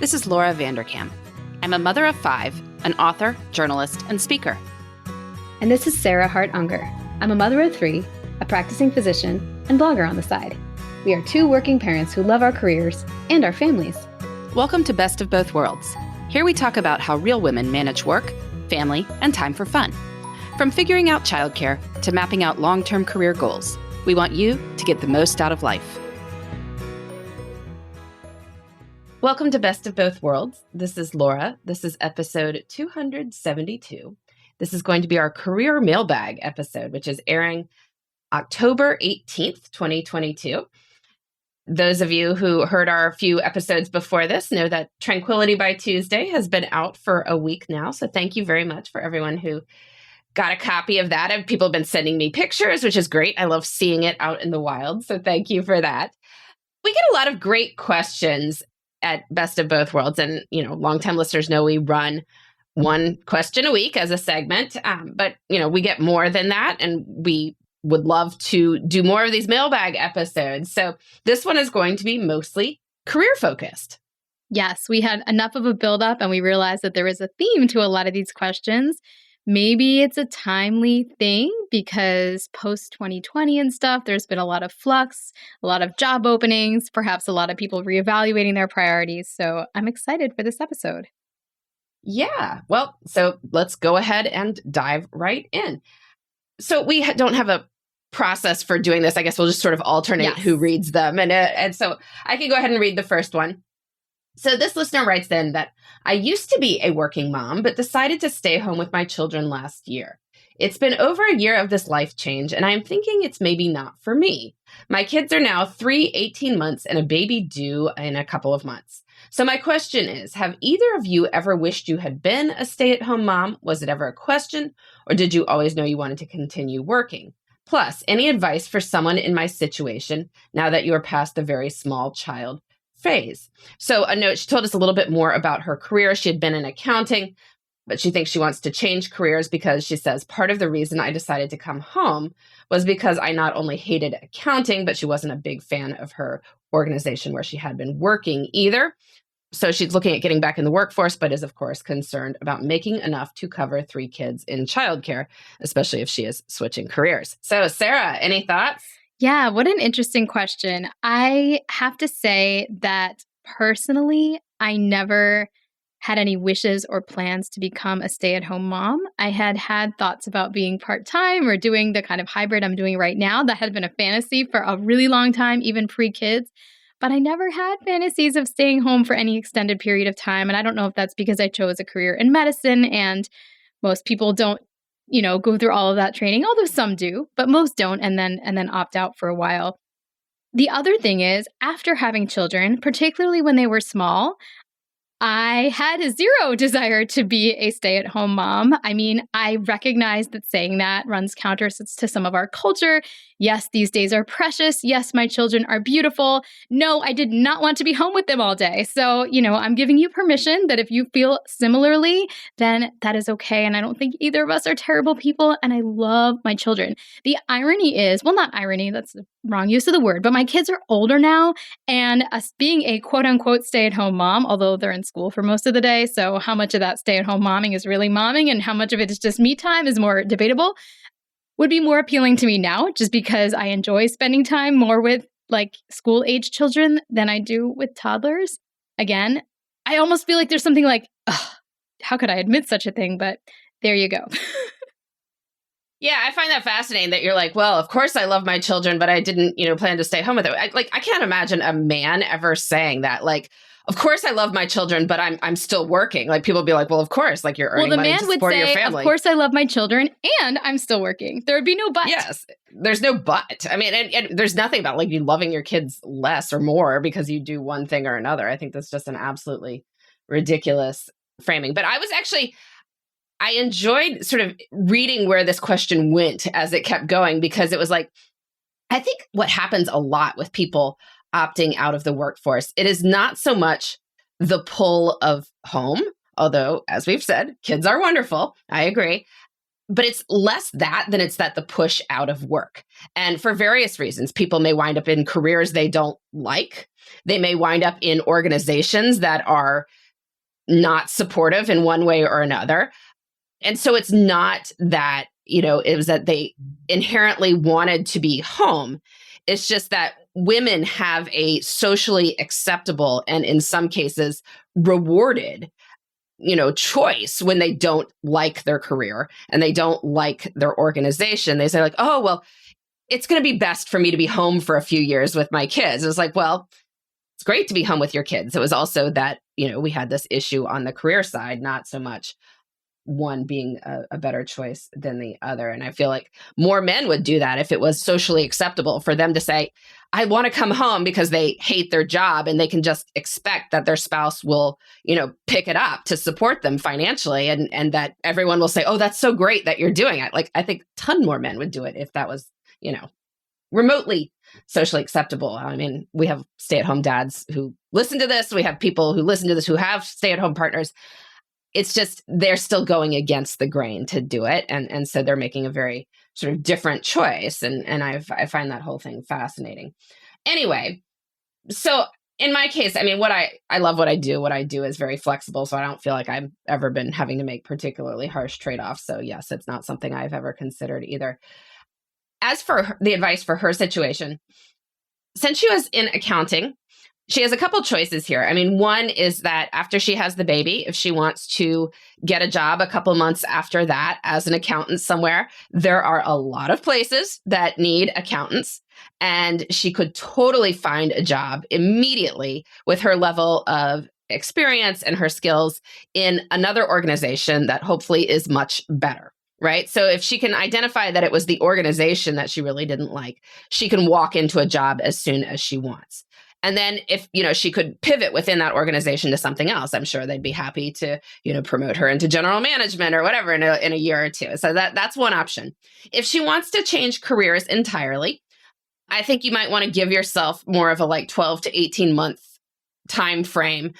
This is Laura Vanderkam. I'm a mother of 5, an author, journalist, and speaker. And this is Sarah Hart-Unger. I'm a mother of 3, a practicing physician, and blogger on the side. We are 2 working parents who love our careers and our families. Welcome to Best of Both Worlds. Here we talk about how real women manage work, family, and time for fun. From figuring out childcare to mapping out long-term career goals, we want you to get the most out of life. Welcome to Best of Both Worlds. This is Laura. This is episode 272. This is going to be our career mailbag episode, which is airing October 18th, 2022. Those of you who heard our few episodes before this know that Tranquility by Tuesday has been out for a week now. So thank you very much for everyone who got a copy of that. And people have been sending me pictures, which is great. I love seeing it out in the wild. So thank you for that. We get a lot of great questions at Best of Both Worlds. And, longtime listeners know we run one question a week as a segment. But, we get more than that. And we would love to do more of these mailbag episodes. So this one is going to be mostly career focused. Yes, we had enough of a buildup and we realized that there is a theme to a lot of these questions. Maybe it's a timely thing because post-2020 and stuff, there's been a lot of flux, a lot of job openings, perhaps a lot of people reevaluating their priorities. So I'm excited for this episode. Yeah, well, so let's go ahead and dive right in. So we don't have a process for doing this. I guess we'll just sort of alternate who reads them. And so I can go ahead and read the first one. So this listener writes in that I used to be a working mom, but decided to stay home with my children last year. It's been over a year of this life change, and I'm thinking it's maybe not for me. My kids are now 3, 18 months, and a baby due in a couple of months. So my question is, have either of you ever wished you had been a stay-at-home mom? Was it ever a question, or did you always know you wanted to continue working? Plus, any advice for someone in my situation now that you are past the very small child phase? So a note, she told us a little bit more about her career. She had been in accounting, but she thinks she wants to change careers because she says part of the reason I decided to come home was because I not only hated accounting, but she wasn't a big fan of her organization where she had been working either. So she's looking at getting back in the workforce, but is of course concerned about making enough to cover 3 kids in childcare, especially if she is switching careers. So Sarah, any thoughts? Yeah, what an interesting question. I have to say that personally, I never had any wishes or plans to become a stay-at-home mom. I had thoughts about being part-time or doing the kind of hybrid I'm doing right now. That had been a fantasy for a really long time, even pre-kids. But I never had fantasies of staying home for any extended period of time. And I don't know if that's because I chose a career in medicine and most people don't go through all of that training, although some do, but most don't, and then opt out for a while. The other thing is, after having children, particularly when they were small, I had 0 desire to be a stay-at-home mom. I mean, I recognize that saying that runs counter to some of our culture. Yes, these days are precious. Yes, my children are beautiful. No, I did not want to be home with them all day. So, I'm giving you permission that if you feel similarly, then that is okay. And I don't think either of us are terrible people. And I love my children. The irony is, well, not irony, that's the wrong use of the word, but my kids are older now. And us being a quote unquote stay-at-home mom, although they're in school for most of the day. So how much of that stay-at-home momming is really momming and how much of it is just me time is more debatable, would be more appealing to me now just because I enjoy spending time more with school-age children than I do with toddlers. Again, I almost feel like there's something like, how could I admit such a thing? But there you go. Yeah, I find that fascinating that you're like, well, of course I love my children, but I didn't, plan to stay home with them. I can't imagine a man ever saying that. Of course I love my children, but I'm still working. People be like, well, of course, you're earning money to support your family. Well, the man would say, of course I love my children and I'm still working. There would be no but. Yes, there's no but. I mean, and there's nothing about you loving your kids less or more because you do one thing or another. I think that's just an absolutely ridiculous framing. But I enjoyed sort of reading where this question went as it kept going, because it was I think what happens a lot with people opting out of the workforce, it is not so much the pull of home, although, as we've said, kids are wonderful. I agree. But it's less that than it's that the push out of work. And for various reasons, people may wind up in careers they don't like. They may wind up in organizations that are not supportive in one way or another. And so it's not that, it was that they inherently wanted to be home. It's just that women have a socially acceptable and in some cases rewarded, choice when they don't like their career and they don't like their organization. They say like, oh, well, it's going to be best for me to be home for a few years with my kids. It was like, well, it's great to be home with your kids. It was also that, we had this issue on the career side, not so much one being a better choice than the other. And I feel like more men would do that if it was socially acceptable for them to say, I want to come home because they hate their job and they can just expect that their spouse will, pick it up to support them financially and that everyone will say, oh, that's so great that you're doing it. Like, I think a ton more men would do it if that was, remotely socially acceptable. I mean, we have stay-at-home dads who listen to this. We have people who listen to this who have stay-at-home partners. It's just they're still going against the grain to do it. And so they're making a very sort of different choice. And I find that whole thing fascinating. Anyway, so in my case, I mean, I love what I do. What I do is very flexible. So I don't feel like I've ever been having to make particularly harsh trade-offs. So yes, it's not something I've ever considered either. As for the advice for her situation, since she was in accounting, she has a couple choices here. I mean, one is that after she has the baby, if she wants to get a job a couple months after that as an accountant somewhere, there are a lot of places that need accountants. And she could totally find a job immediately with her level of experience and her skills in another organization that hopefully is much better. Right. So if she can identify that it was the organization that she really didn't like, she can walk into a job as soon as she wants. And then if, she could pivot within that organization to something else, I'm sure they'd be happy to, promote her into general management or whatever in a year or two. So that's one option. If she wants to change careers entirely, I think you might want to give yourself more of a 12 to 18 month time frame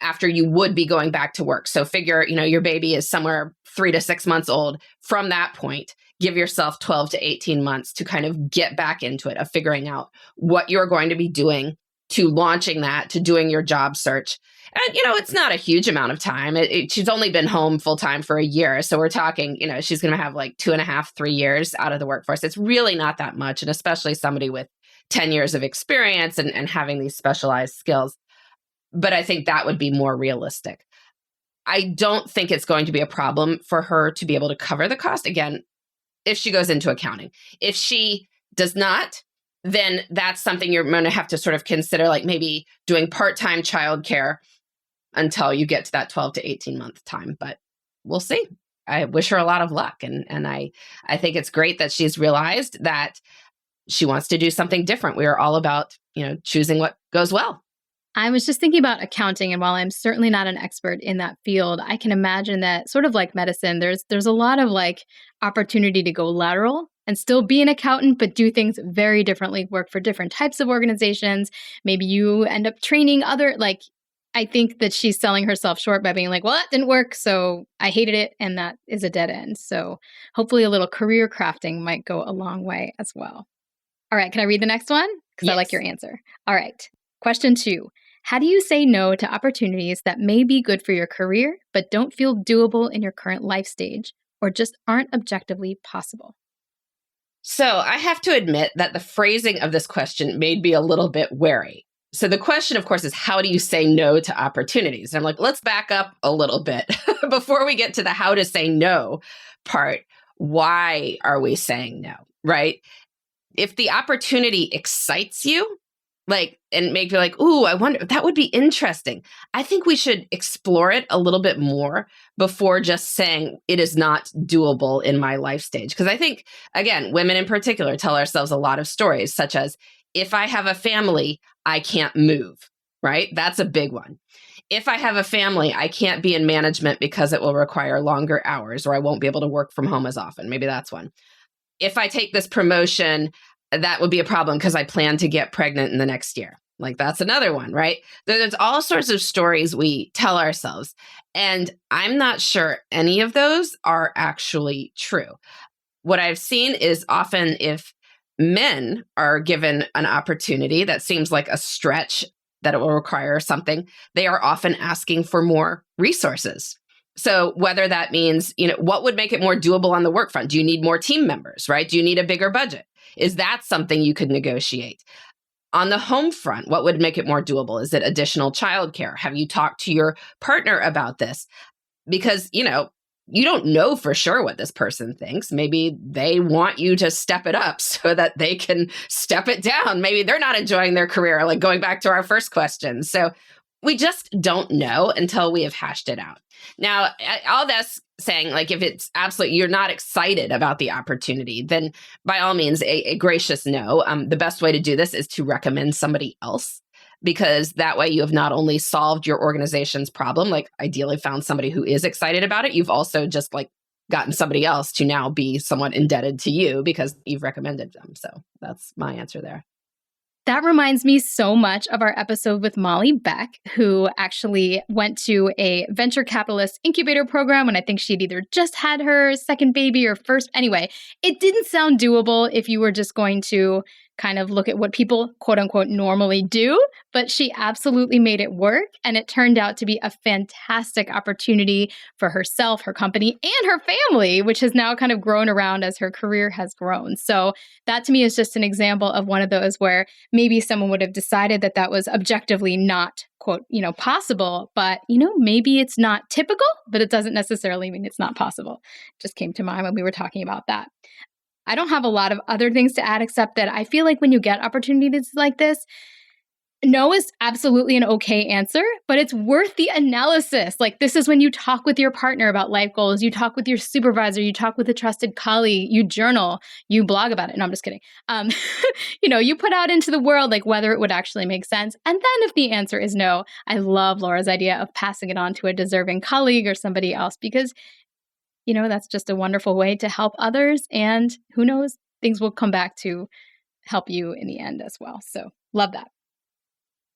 after you would be going back to work. So figure, your baby is somewhere 3 to 6 months old. From that point, give yourself 12 to 18 months to kind of get back into it, of figuring out what you're going to be doing, to launching that, to doing your job search. And, it's not a huge amount of time. She's only been home full time for a year. So we're talking, she's going to have 2.5, 3 years out of the workforce. It's really not that much. And especially somebody with 10 years of experience and having these specialized skills. But I think that would be more realistic. I don't think it's going to be a problem for her to be able to cover the cost, again, if she goes into accounting. If she does not, then that's something you're going to have to sort of consider, maybe doing part-time childcare until you get to that 12 to 18 month time. But we'll see. I wish her a lot of luck. And I think it's great that she's realized that she wants to do something different. We are all about, choosing what goes well. I was just thinking about accounting, and while I'm certainly not an expert in that field, I can imagine that sort of like medicine, there's a lot of opportunity to go lateral and still be an accountant, but do things very differently, work for different types of organizations. Maybe you end up training other, I think that she's selling herself short by being well, that didn't work, so I hated it, and that is a dead end. So hopefully a little career crafting might go a long way as well. All right, can I read the next one? Because I like your answer. All right, question 2. How do you say no to opportunities that may be good for your career, but don't feel doable in your current life stage, or just aren't objectively possible? So I have to admit that the phrasing of this question made me a little bit wary. So the question, of course, is how do you say no to opportunities? And I'm let's back up a little bit before we get to the how to say no part. Why are we saying no, right? If the opportunity excites you, and make you ooh, I wonder, that would be interesting. I think we should explore it a little bit more before just saying it is not doable in my life stage. Because I think, again, women in particular tell ourselves a lot of stories, such as, if I have a family, I can't move, right? That's a big one. If I have a family, I can't be in management because it will require longer hours, or I won't be able to work from home as often. Maybe that's one. If I take this promotion, that would be a problem because I plan to get pregnant in the next year. That's another one, right? There's all sorts of stories we tell ourselves. And I'm not sure any of those are actually true. What I've seen is often if men are given an opportunity that seems like a stretch, that it will require something, they are often asking for more resources. So whether that means, what would make it more doable on the work front? Do you need more team members, right? Do you need a bigger budget? Is that something you could negotiate? On the home front, what would make it more doable? Is it additional childcare? Have you talked to your partner about this? Because, you don't know for sure what this person thinks. Maybe they want you to step it up so that they can step it down. Maybe they're not enjoying their career, like going back to our first question. So we just don't know until we have hashed it out. Now, all this saying, like, if it's absolutely, you're not excited about the opportunity, then by all means, a gracious no. The best way to do this is to recommend somebody else, because that way you have not only solved your organization's problem, like ideally found somebody who is excited about it, you've also just like gotten somebody else to now be somewhat indebted to you because you've recommended them. So that's my answer there. That reminds me so much of our episode with Molly Beck, who actually went to a venture capitalist incubator program when I think she'd either just had her second baby or first. Anyway, it didn't sound doable if you were just going to kind of look at what people, quote unquote, normally do, but she absolutely made it work. And it turned out to be a fantastic opportunity for herself, her company, and her family, which has now kind of grown around as her career has grown. So that to me is just an example of one of those where maybe someone would have decided that that was objectively not, quote, possible, but, maybe it's not typical, but it doesn't necessarily mean it's not possible. Just came to mind when we were talking about that. I don't have a lot of other things to add, except that I feel like when you get opportunities like this, no is absolutely an okay answer, but it's worth the analysis. Like, this is when you talk with your partner about life goals, you talk with your supervisor, you talk with a trusted colleague, you journal, you blog about it. No, I'm just kidding. You put out into the world, like, whether it would actually make sense. And then if the answer is no, I love Laura's idea of passing it on to a deserving colleague or somebody else, because that's just a wonderful way to help others. And who knows, things will come back to help you in the end as well. So love that.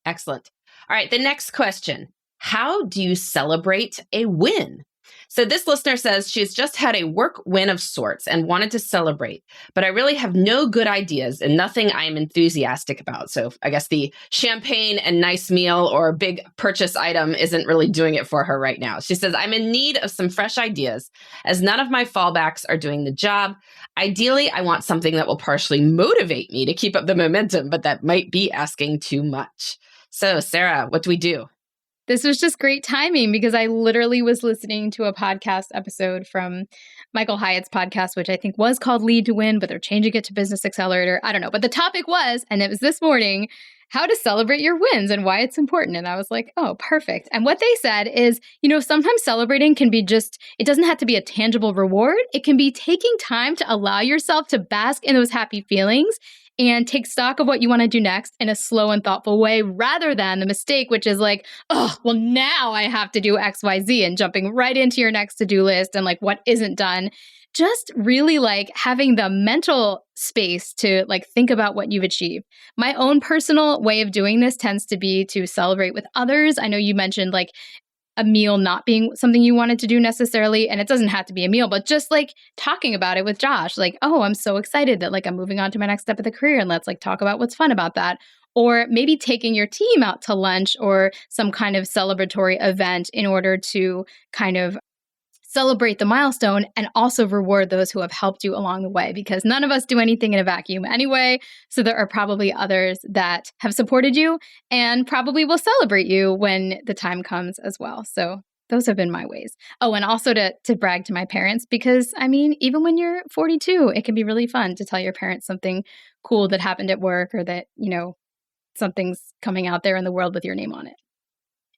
Excellent. All right. The next question. How do you celebrate a win? So this listener says she's just had a work win of sorts and wanted to celebrate, but I really have no good ideas and nothing I'm enthusiastic about. So I guess the champagne and nice meal or big purchase item isn't really doing it for her right now. She says, I'm in need of some fresh ideas as none of my fallbacks are doing the job. Ideally, I want something that will partially motivate me to keep up the momentum, but that might be asking too much. So Sarah, what do we do? This was just great timing because I literally was listening to a podcast episode from Michael Hyatt's podcast, which I think was called Lead to Win, but they're changing it to Business Accelerator. I don't know. But the topic was, and it was this morning, how to celebrate your wins and why it's important. And I was like, oh, perfect. And what they said is, sometimes celebrating can be it doesn't have to be a tangible reward. It can be taking time to allow yourself to bask in those happy feelings and take stock of what you want to do next in a slow and thoughtful way, rather than the mistake, which is like, oh, well, now I have to do X, Y, Z, and jumping right into your next to-do list and like what isn't done. Just really like having the mental space to like think about what you've achieved. My own personal way of doing this tends to be to celebrate with others. I know you mentioned like a meal not being something you wanted to do necessarily. And it doesn't have to be a meal, but just like talking about it with Josh, like, oh, I'm so excited that like I'm moving on to my next step of the career and let's like talk about what's fun about that. Or maybe taking your team out to lunch or some kind of celebratory event in order to kind of celebrate the milestone and also reward those who have helped you along the way, because none of us do anything in a vacuum anyway. So there are probably others that have supported you and probably will celebrate you when the time comes as well. So those have been my ways. Oh, and also to brag to my parents, because I mean, even when you're 42, it can be really fun to tell your parents something cool that happened at work or that, something's coming out there in the world with your name on it.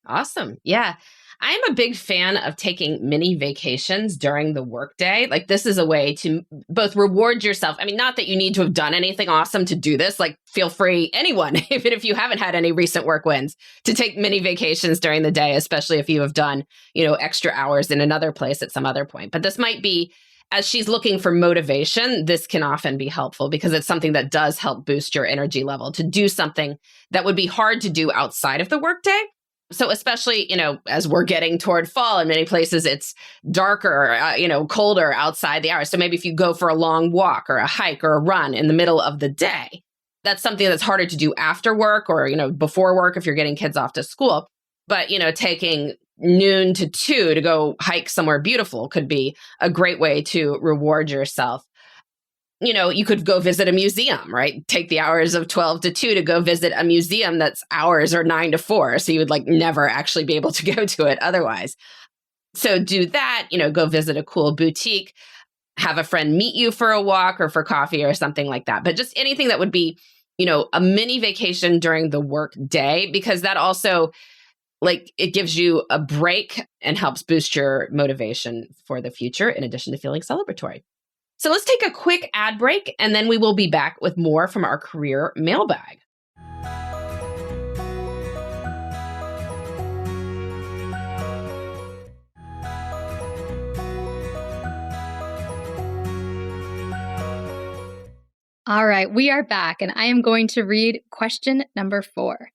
Awesome. Yeah. I am a big fan of taking mini vacations during the workday. Like, this is a way to both reward yourself. I mean, not that you need to have done anything awesome to do this. Like, feel free, anyone, even if you haven't had any recent work wins, to take mini vacations during the day, especially if you have done, extra hours in another place at some other point. But this might be, as she's looking for motivation, this can often be helpful because it's something that does help boost your energy level to do something that would be hard to do outside of the workday. So especially, as we're getting toward fall, in many places it's darker, colder outside the hours. So maybe if you go for a long walk or a hike or a run in the middle of the day, That's something that's harder to do after work or, before work if you're getting kids off to school. But, taking noon to 2 to go hike somewhere beautiful could be a great way to reward yourself. You could go visit a museum, right? Take the hours of 12 to 2 to go visit a museum that's hours or 9 to 4. So you would never actually be able to go to it otherwise. So do that, go visit a cool boutique, have a friend meet you for a walk or for coffee or something like that. But just anything that would be, a mini vacation during the work day, because that also it gives you a break and helps boost your motivation for the future in addition to feeling celebratory. So let's take a quick ad break, and then we will be back with more from our career mailbag. All right, we are back, and I am going to read question number 4.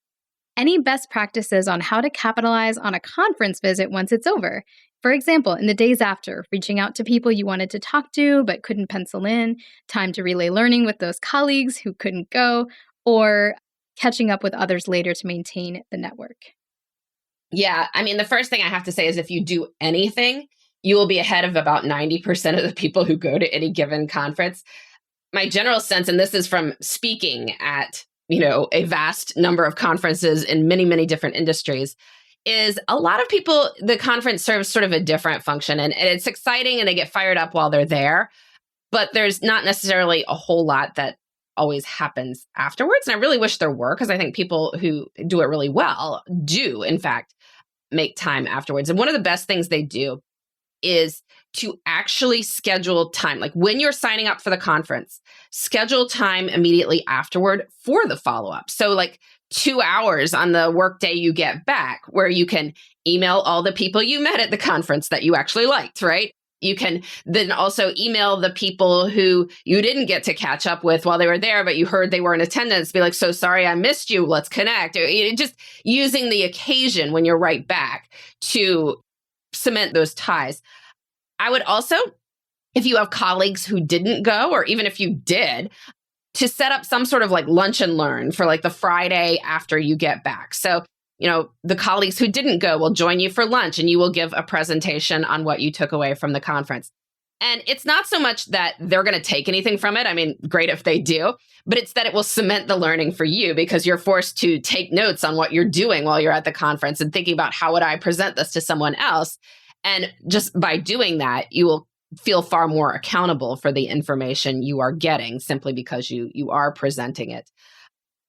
Any best practices on how to capitalize on a conference visit once it's over? For example, in the days after, reaching out to people you wanted to talk to but couldn't pencil in, time to relay learning with those colleagues who couldn't go, or catching up with others later to maintain the network. Yeah, the first thing I have to say is if you do anything, you will be ahead of about 90% of the people who go to any given conference. My general sense, and this is from speaking at a vast number of conferences in many, many different industries, is a lot of people, the conference serves sort of a different function, and it's exciting and they get fired up while they're there, but there's not necessarily a whole lot that always happens afterwards. And I really wish there were, because I think people who do it really well do, in fact, make time afterwards. And one of the best things they do is to actually schedule time. When you're signing up for the conference, schedule time immediately afterward for the follow-up. So 2 hours on the workday you get back, where you can email all the people you met at the conference that you actually liked, right? You can then also email the people who you didn't get to catch up with while they were there, but you heard they were in attendance, be like, so sorry, I missed you. Let's connect. Just using the occasion when you're right back to cement those ties. I would also, if you have colleagues who didn't go, or even if you did, to set up some sort of lunch and learn for the Friday after you get back. So, the colleagues who didn't go will join you for lunch and you will give a presentation on what you took away from the conference. And it's not so much that they're going to take anything from it. Great if they do, but it's that it will cement the learning for you, because you're forced to take notes on what you're doing while you're at the conference and thinking about how would I present this to someone else. And just by doing that, you will feel far more accountable for the information you are getting simply because you are presenting it.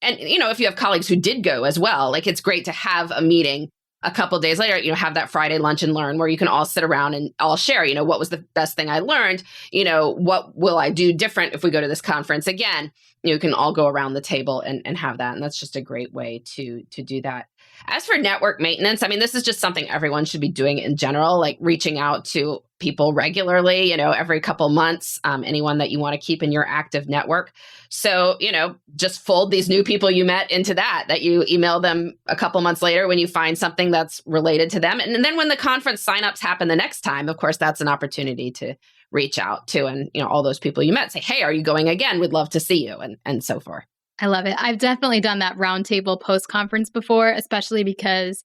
And, if you have colleagues who did go as well, it's great to have a meeting a couple of days later, have that Friday lunch and learn where you can all sit around and all share, what was the best thing I learned? What will I do different if we go to this conference again? You can all go around the table and have that. And that's just a great way to do that. As for network maintenance, this is just something everyone should be doing in general, reaching out to people regularly, every couple months, anyone that you want to keep in your active network. So, just fold these new people you met into that you email them a couple months later when you find something that's related to them. And then when the conference signups happen the next time, of course, that's an opportunity to reach out to, and, all those people you met, say, hey, are you going again? We'd love to see you, and so forth. I love it. I've definitely done that roundtable post-conference before, especially because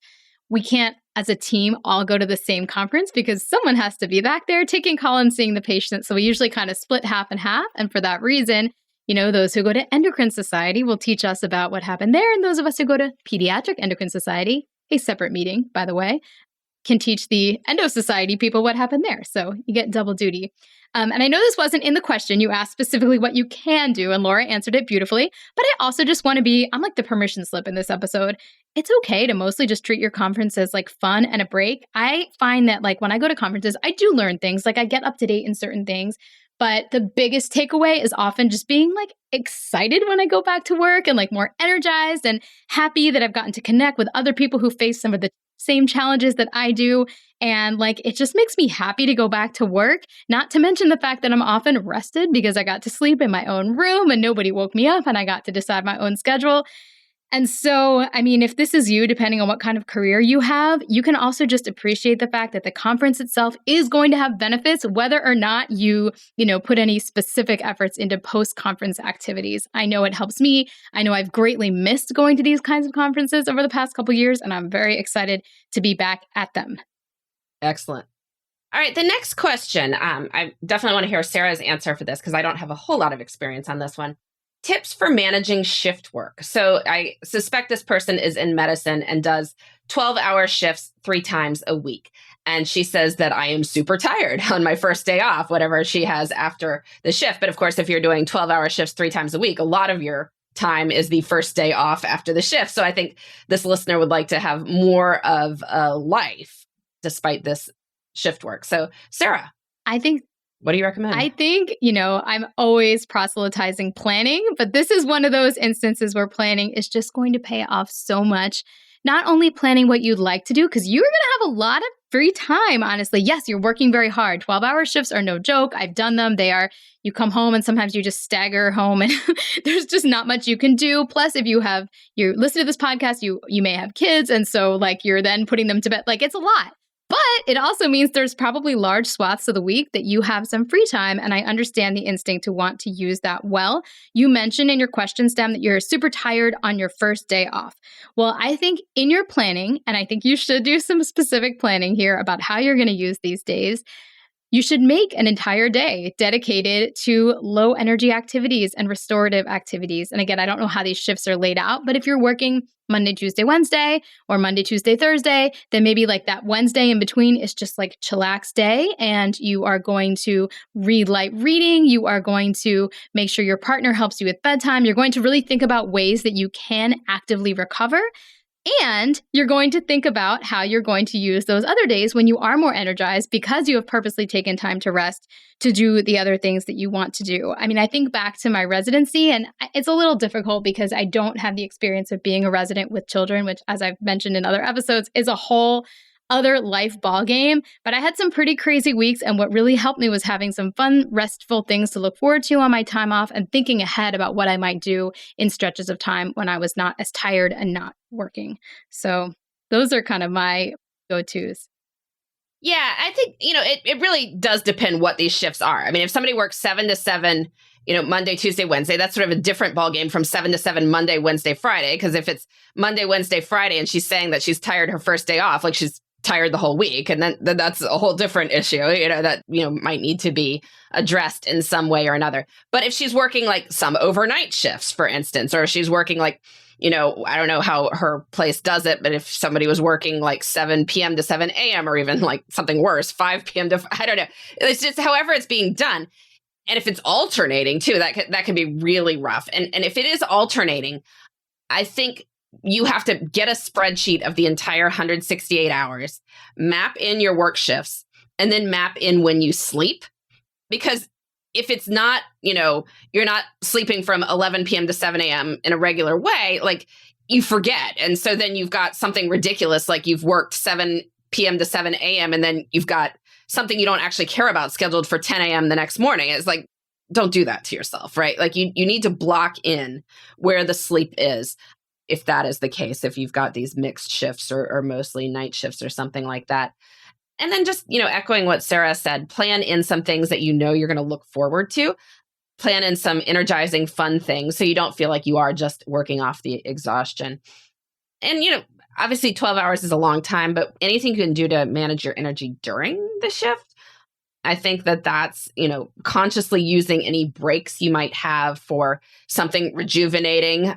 we can't, as a team, all go to the same conference because someone has to be back there taking call and seeing the patient. So we usually kind of split half and half. And for that reason, those who go to Endocrine Society will teach us about what happened there. And those of us who go to Pediatric Endocrine Society, a separate meeting, by the way, can teach the Endo Society people what happened there. So you get double duty. And I know this wasn't in the question. You asked specifically what you can do, and Laura answered it beautifully. But I also just want to be, I'm like the permission slip in this episode. It's okay to mostly just treat your conference as fun and a break. I find that when I go to conferences, I do learn things. I get up to date in certain things. But the biggest takeaway is often just being excited when I go back to work and more energized and happy that I've gotten to connect with other people who face some of the same challenges that I do. And it just makes me happy to go back to work, not to mention the fact that I'm often rested because I got to sleep in my own room and nobody woke me up and I got to decide my own schedule. And so, I mean, if this is you, depending on what kind of career you have, you can also just appreciate the fact that the conference itself is going to have benefits, whether or not you put any specific efforts into post-conference activities. I know it helps me. I know I've greatly missed going to these kinds of conferences over the past couple of years, and I'm very excited to be back at them. Excellent. All right, the next question. I definitely want to hear Sarah's answer for this because I don't have a whole lot of experience on this one. Tips for managing shift work. So I suspect this person is in medicine and does 12-hour shifts 3 times a week. And she says that I am super tired on my first day off, whatever she has after the shift. But of course, if you're doing 12-hour shifts 3 times a week, a lot of your time is the first day off after the shift. So I think this listener would like to have more of a life despite this shift work. So Sarah, what do you recommend? I think, I'm always proselytizing planning, but this is one of those instances where planning is just going to pay off so much. Not only planning what you'd like to do, because you're going to have a lot of free time, honestly. Yes, you're working very hard. 12-hour shifts are no joke. I've done them. You come home and sometimes you just stagger home and there's just not much you can do. Plus, if you listen to this podcast, you may have kids. And so you're then putting them to bed. It's a lot. But it also means there's probably large swaths of the week that you have some free time, and I understand the instinct to want to use that well. You mentioned in your question stem that you're super tired on your first day off. Well, I think in your planning, and I think you should do some specific planning here about how you're going to use these days, you should make an entire day dedicated to low energy activities and restorative activities. And again, I don't know how these shifts are laid out, but if you're working Monday, Tuesday, Wednesday, or Monday, Tuesday, Thursday, then maybe that Wednesday in between is just chillax day. And you are going to read light reading. You are going to make sure your partner helps you with bedtime. You're going to really think about ways that you can actively recover. And you're going to think about how you're going to use those other days when you are more energized because you have purposely taken time to rest to do the other things that you want to do. I mean, I think back to my residency, and it's a little difficult because I don't have the experience of being a resident with children, which, as I've mentioned in other episodes, is a whole other life ball game. But I had some pretty crazy weeks, and what really helped me was having some fun, restful things to look forward to on my time off and thinking ahead about what I might do in stretches of time when I was not as tired and not working. So those are kind of my go-tos. Yeah, I think, it really does depend what these shifts are. I mean, if somebody works 7 to 7, Monday, Tuesday, Wednesday, that's sort of a different ballgame from 7 to 7, Monday, Wednesday, Friday. Because if it's Monday, Wednesday, Friday, and she's saying that she's tired her first day off, she's tired the whole week, and then that's a whole different issue, that might need to be addressed in some way or another. But if she's working some overnight shifts, for instance, or she's working I don't know how her place does it, but if somebody was working 7 p.m. to 7 a.m. or even something worse, 5 p.m. to, I don't know. It's just however it's being done. And if it's alternating too, that can be really rough. And if it is alternating, I think you have to get a spreadsheet of the entire 168 hours, map in your work shifts, and then map in when you sleep. Because if it's not, you're not sleeping from 11 p.m. to 7 a.m. in a regular way, you forget. And so then you've got something ridiculous, you've worked 7 p.m. to 7 a.m. and then you've got something you don't actually care about scheduled for 10 a.m. the next morning. It's don't do that to yourself, right? You need to block in where the sleep is. If that is the case, if you've got these mixed shifts or mostly night shifts or something like that. And then just, echoing what Sarah said, plan in some things that you're going to look forward to. Plan in some energizing, fun things so you don't feel like you are just working off the exhaustion. And, obviously 12 hours is a long time, but anything you can do to manage your energy during the shift, I think that's, consciously using any breaks you might have for something rejuvenating.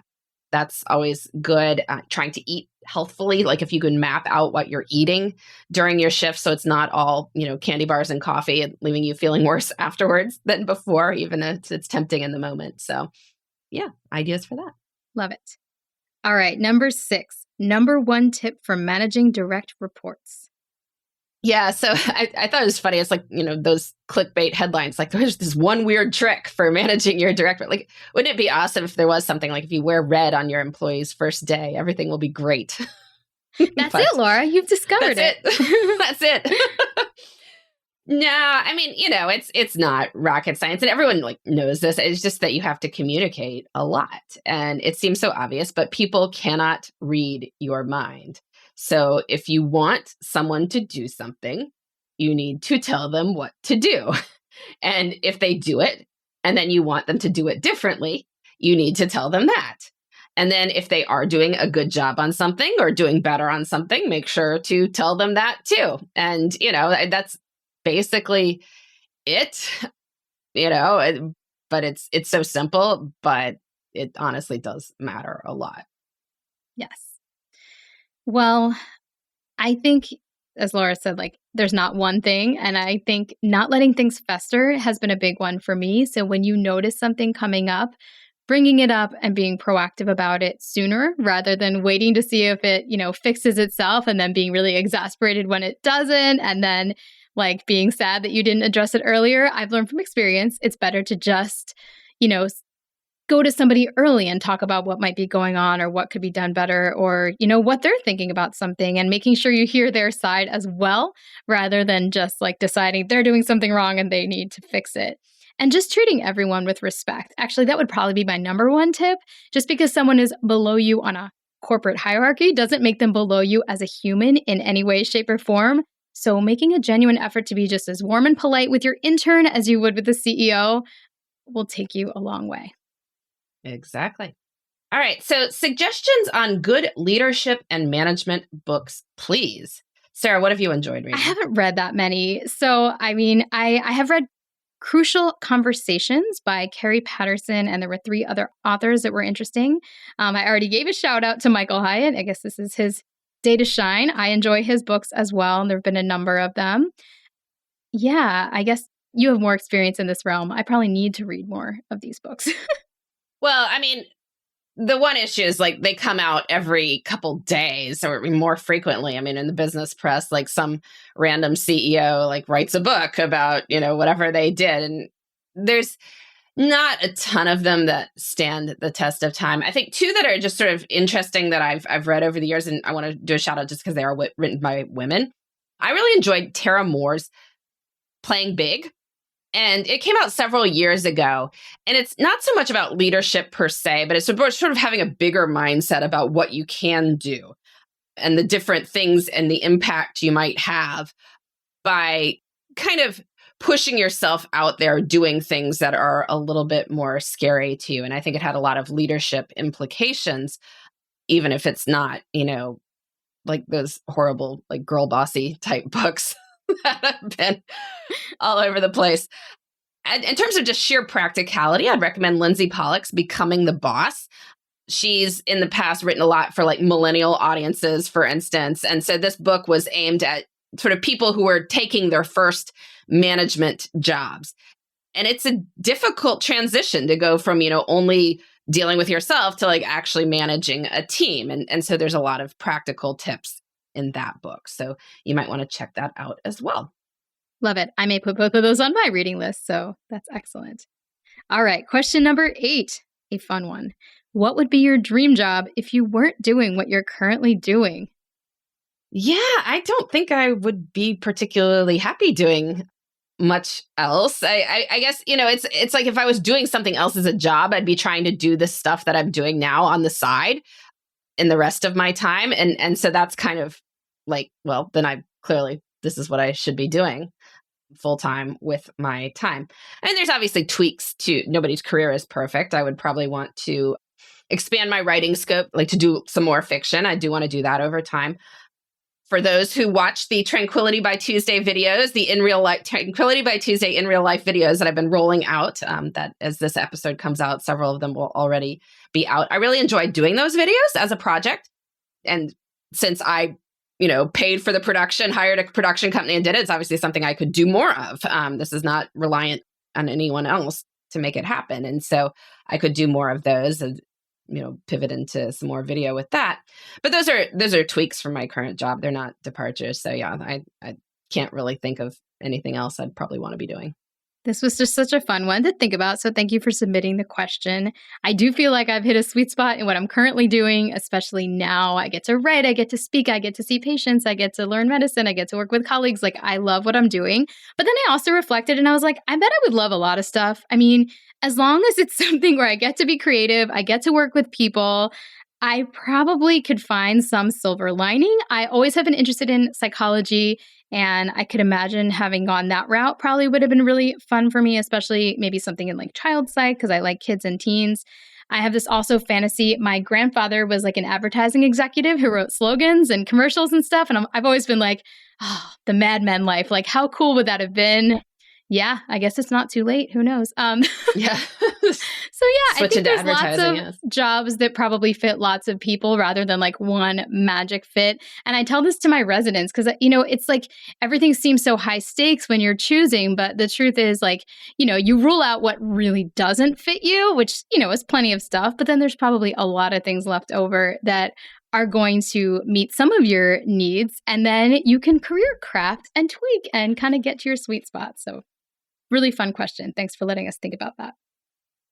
That's always good. Trying to eat healthfully, if you can map out what you're eating during your shift so it's not all, candy bars and coffee and leaving you feeling worse afterwards than before, even if it's tempting in the moment. So yeah, ideas for that. Love it. All right, number 6, number 1 tip for managing direct reports. Yeah, so I thought it was funny. It's those clickbait headlines, there's this one weird trick for managing your direct. Wouldn't it be awesome if there was something if you wear red on your employee's first day, everything will be great. That's it, Laura. You've discovered it. That's it. No, I mean, it's not rocket science, and everyone like knows this. It's just that you have to communicate a lot, and it seems so obvious, but people cannot read your mind. So if you want someone to do something, you need to tell them what to do. And if they do it, and then you want them to do it differently, you need to tell them that. And then if they are doing a good job on something or doing better on something, make sure to tell them that too. And, that's basically it, but it's so simple, but it honestly does matter a lot. Yes. Well, I think, as Laura said, like there's not one thing. And I think not letting things fester has been a big one for me. So when you notice something coming up, bringing it up and being proactive about it sooner rather than waiting to see if it, fixes itself and then being really exasperated when it doesn't. And then like being sad that you didn't address it earlier. I've learned from experience, it's better to just, go to somebody early and talk about what might be going on or what could be done better or, what they're thinking about something and making sure you hear their side as well, rather than just like deciding they're doing something wrong and they need to fix it. And just treating everyone with respect. Actually, that would probably be my number one tip. Just because someone is below you on a corporate hierarchy doesn't make them below you as a human in any way, shape, or form. So making a genuine effort to be just as warm and polite with your intern as you would with the CEO will take you a long way. Exactly. All right. So suggestions on good leadership and management books, please. Sarah, what have you enjoyed reading? I haven't read that many. So, I have read Crucial Conversations by Carrie Patterson, and there were 3 other authors that were interesting. I already gave a shout out to Michael Hyatt. I guess this is his day to shine. I enjoy his books as well, and there have been a number of them. Yeah, I guess you have more experience in this realm. I probably need to read more of these books. Well, I mean, the one issue is like they come out every couple days or more frequently. I mean, in the business press, like some random CEO like writes a book about, whatever they did. And there's not a ton of them that stand the test of time. I think 2 that are just sort of interesting that I've read over the years, and I want to do a shout out just because they are written by women. I really enjoyed Tara Moore's Playing Big. And it came out several years ago. And it's not so much about leadership per se, but it's sort of having a bigger mindset about what you can do and the different things and the impact you might have by kind of pushing yourself out there, doing things that are a little bit more scary to you. And I think it had a lot of leadership implications, even if it's not, like those horrible, like girl bossy type books that have been all over the place. And in terms of just sheer practicality, I'd recommend Lindsay Pollock's Becoming the Boss. She's in the past written a lot for like millennial audiences, for instance. And so this book was aimed at sort of people who were taking their first management jobs. And it's a difficult transition to go from, only dealing with yourself to like actually managing a team. And so there's a lot of practical tips in that book. So you might want to check that out as well. Love it. I may put both of those on my reading list, so that's excellent. All right, question number 8, a fun one. What would be your dream job if you weren't doing what you're currently doing? Yeah, I don't think I would be particularly happy doing much else. I guess, it's like if I was doing something else as a job, I'd be trying to do the stuff that I'm doing now on the side in the rest of my time. And so that's kind of like, well, then this is what I should be doing full time with my time. And there's obviously tweaks to nobody's career is perfect. I would probably want to expand my writing scope, like to do some more fiction. I do want to do that over time. For those who watch the Tranquility by Tuesday videos, the Tranquility by Tuesday in real life videos that I've been rolling out, that as this episode comes out, several of them will already be out. I really enjoyed doing those videos as a project. And since I, paid for the production, hired a production company and did it, it's obviously something I could do more of. This is not reliant on anyone else to make it happen. And so I could do more of those and, pivot into some more video with that. But those are tweaks from my current job. They're not departures. So yeah, I can't really think of anything else I'd probably want to be doing. This was just such a fun one to think about. So thank you for submitting the question. I do feel like I've hit a sweet spot in what I'm currently doing, especially now. I get to write, I get to speak, I get to see patients, I get to learn medicine, I get to work with colleagues. Like, I love what I'm doing. But then I also reflected and I was like, I bet I would love a lot of stuff. I mean, as long as it's something where I get to be creative, I get to work with people, I probably could find some silver lining. I always have been interested in psychology, and I could imagine having gone that route probably would have been really fun for me, especially maybe something in like child psych, because I like kids and teens. I have this also fantasy. My grandfather was like an advertising executive who wrote slogans and commercials and stuff. And I've always been like, oh, the Mad Men life. Like, how cool would that have been? Yeah, I guess it's not too late. Who knows? Yeah. So yeah, I think there's lots of yes. jobs that probably fit lots of people rather than like one magic fit. And I tell this to my residents because, it's like everything seems so high stakes when you're choosing. But the truth is, like, you rule out what really doesn't fit you, which, is plenty of stuff. But then there's probably a lot of things left over that are going to meet some of your needs. And then you can career craft and tweak and kind of get to your sweet spot. So really fun question. Thanks for letting us think about that.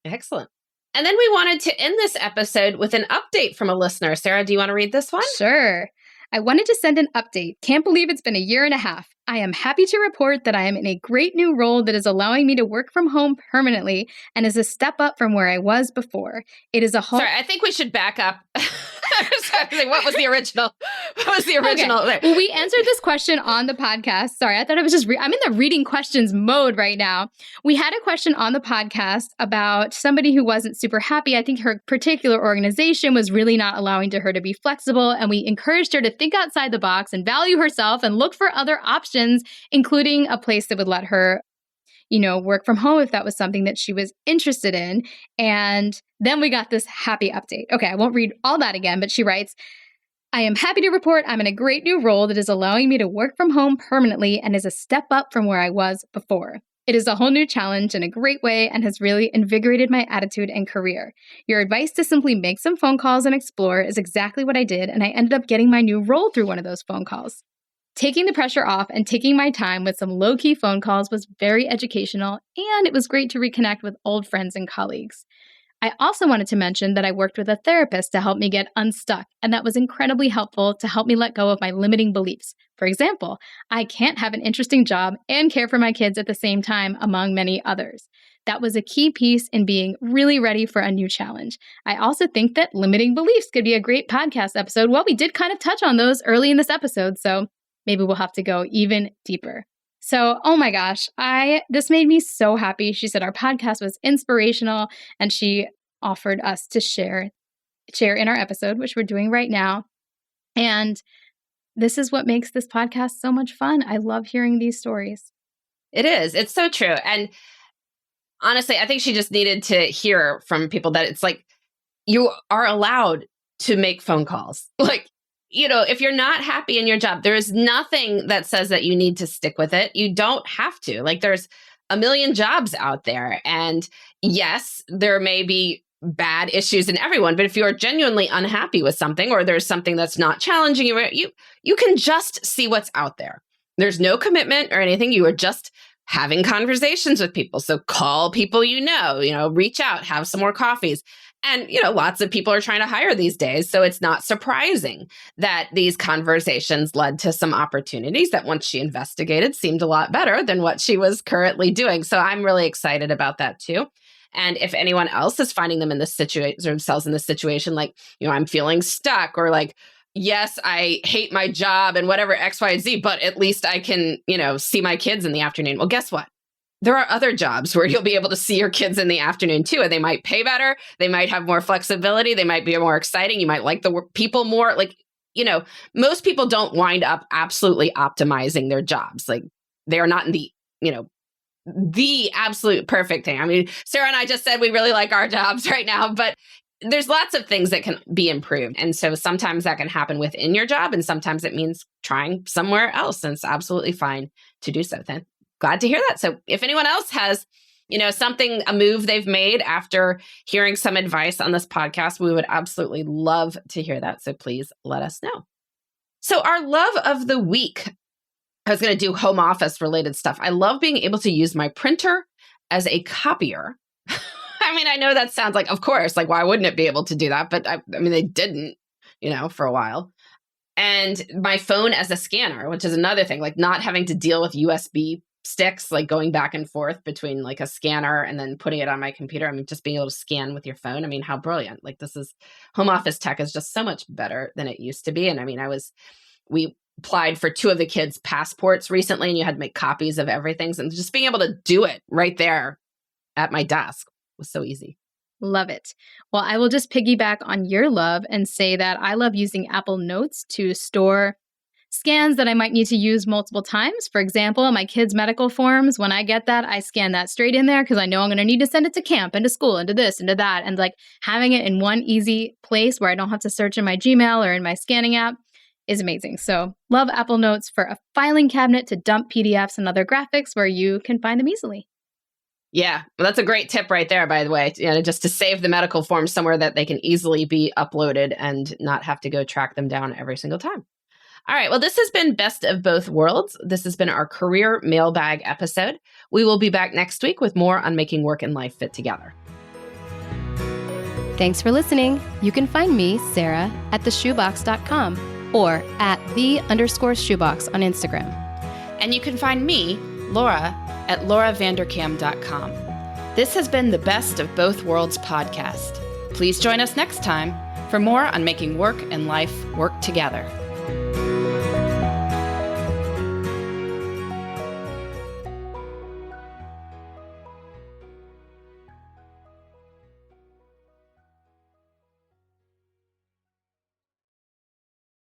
Excellent. And then we wanted to end this episode with an update from a listener. Sarah, do you want to read this one? Sure. I wanted to send an update. Can't believe it's been a year and a half. I am happy to report that I am in a great new role that is allowing me to work from home permanently and is a step up from where I was before. It is a whole... Sorry, I think we should back up. What was the original? Okay. Well, we answered this question on the podcast. Sorry, I thought it was just... I'm in the reading questions mode right now. We had a question on the podcast about somebody who wasn't super happy. I think her particular organization was really not allowing her to be flexible, and we encouraged her to think outside the box and value herself and look for other options, including a place that would let her work from home if that was something that she was interested in. And then we got this happy update. Okay, I won't read all that again, but she writes, I am happy to report I'm in a great new role that is allowing me to work from home permanently and is a step up from where I was before. It is a whole new challenge in a great way and has really invigorated my attitude and career. Your advice to simply make some phone calls and explore is exactly what I did, and I ended up getting my new role through one of those phone calls. Taking the pressure off and taking my time with some low-key phone calls was very educational, and it was great to reconnect with old friends and colleagues. I also wanted to mention that I worked with a therapist to help me get unstuck, and that was incredibly helpful to help me let go of my limiting beliefs. For example, I can't have an interesting job and care for my kids at the same time, among many others. That was a key piece in being really ready for a new challenge. I also think that limiting beliefs could be a great podcast episode. Well, we did kind of touch on those early in this episode, so maybe we'll have to go even deeper. So, oh my gosh, this made me so happy. She said our podcast was inspirational, and she offered us to share in our episode, which we're doing right now. And this is what makes this podcast so much fun. I love hearing these stories. It is. It's so true. And honestly, I think she just needed to hear from people that it's like, you are allowed to make phone calls. Like, if you're not happy in your job, there is nothing that says that you need to stick with it. You don't have to. Like, there's a million jobs out there. And yes, there may be bad issues in everyone, but if you're genuinely unhappy with something, or there's something that's not challenging you can just see what's out there. There's no commitment or anything. You are just having conversations with people. So call people, reach out, have some more coffees. And, lots of people are trying to hire these days. So it's not surprising that these conversations led to some opportunities that once she investigated seemed a lot better than what she was currently doing. So I'm really excited about that too. And if anyone else is finding them in this situation, themselves in this situation, like, I'm feeling stuck, or like, yes, I hate my job and whatever X, Y, Z, but at least I can, see my kids in the afternoon. Well, guess what? There are other jobs where you'll be able to see your kids in the afternoon too, and they might pay better. They might have more flexibility. They might be more exciting. You might like the people more. Like, most people don't wind up absolutely optimizing their jobs. Like, they are not in the absolute perfect thing. I mean, Sarah and I just said we really like our jobs right now, but there's lots of things that can be improved. And so sometimes that can happen within your job, and sometimes it means trying somewhere else. And it's absolutely fine to do so. Then glad to hear that. So if anyone else has, a move they've made after hearing some advice on this podcast, we would absolutely love to hear that. So please let us know. So our love of the week, I was going to do home office related stuff. I love being able to use my printer as a copier. I mean, I know that sounds like, of course, like, why wouldn't it be able to do that? But I mean, they didn't, for a while. And my phone as a scanner, which is another thing, like not having to deal with USB sticks, like going back and forth between like a scanner and then putting it on my computer. I mean, just being able to scan with your phone. I mean, how brilliant. Like home office tech is just so much better than it used to be. And I mean, we applied for 2 of the kids' passports recently, and you had to make copies of everything. And just being able to do it right there at my desk was so easy. Love it. Well, I will just piggyback on your love and say that I love using Apple Notes to store scans that I might need to use multiple times. For example, my kids' medical forms, when I get that, I scan that straight in there because I know I'm going to need to send it to camp and to school and to this and to that. And like having it in one easy place where I don't have to search in my Gmail or in my scanning app is amazing. So love Apple Notes for a filing cabinet to dump PDFs and other graphics where you can find them easily. Yeah, well, that's a great tip right there, by the way, just to save the medical forms somewhere that they can easily be uploaded and not have to go track them down every single time. All right, well, this has been Best of Both Worlds. This has been our career mailbag episode. We will be back next week with more on making work and life fit together. Thanks for listening. You can find me, Sarah, at theshoebox.com or at @the_shoebox on Instagram. And you can find me, Laura, at lauravanderkam.com. This has been the Best of Both Worlds podcast. Please join us next time for more on making work and life work together.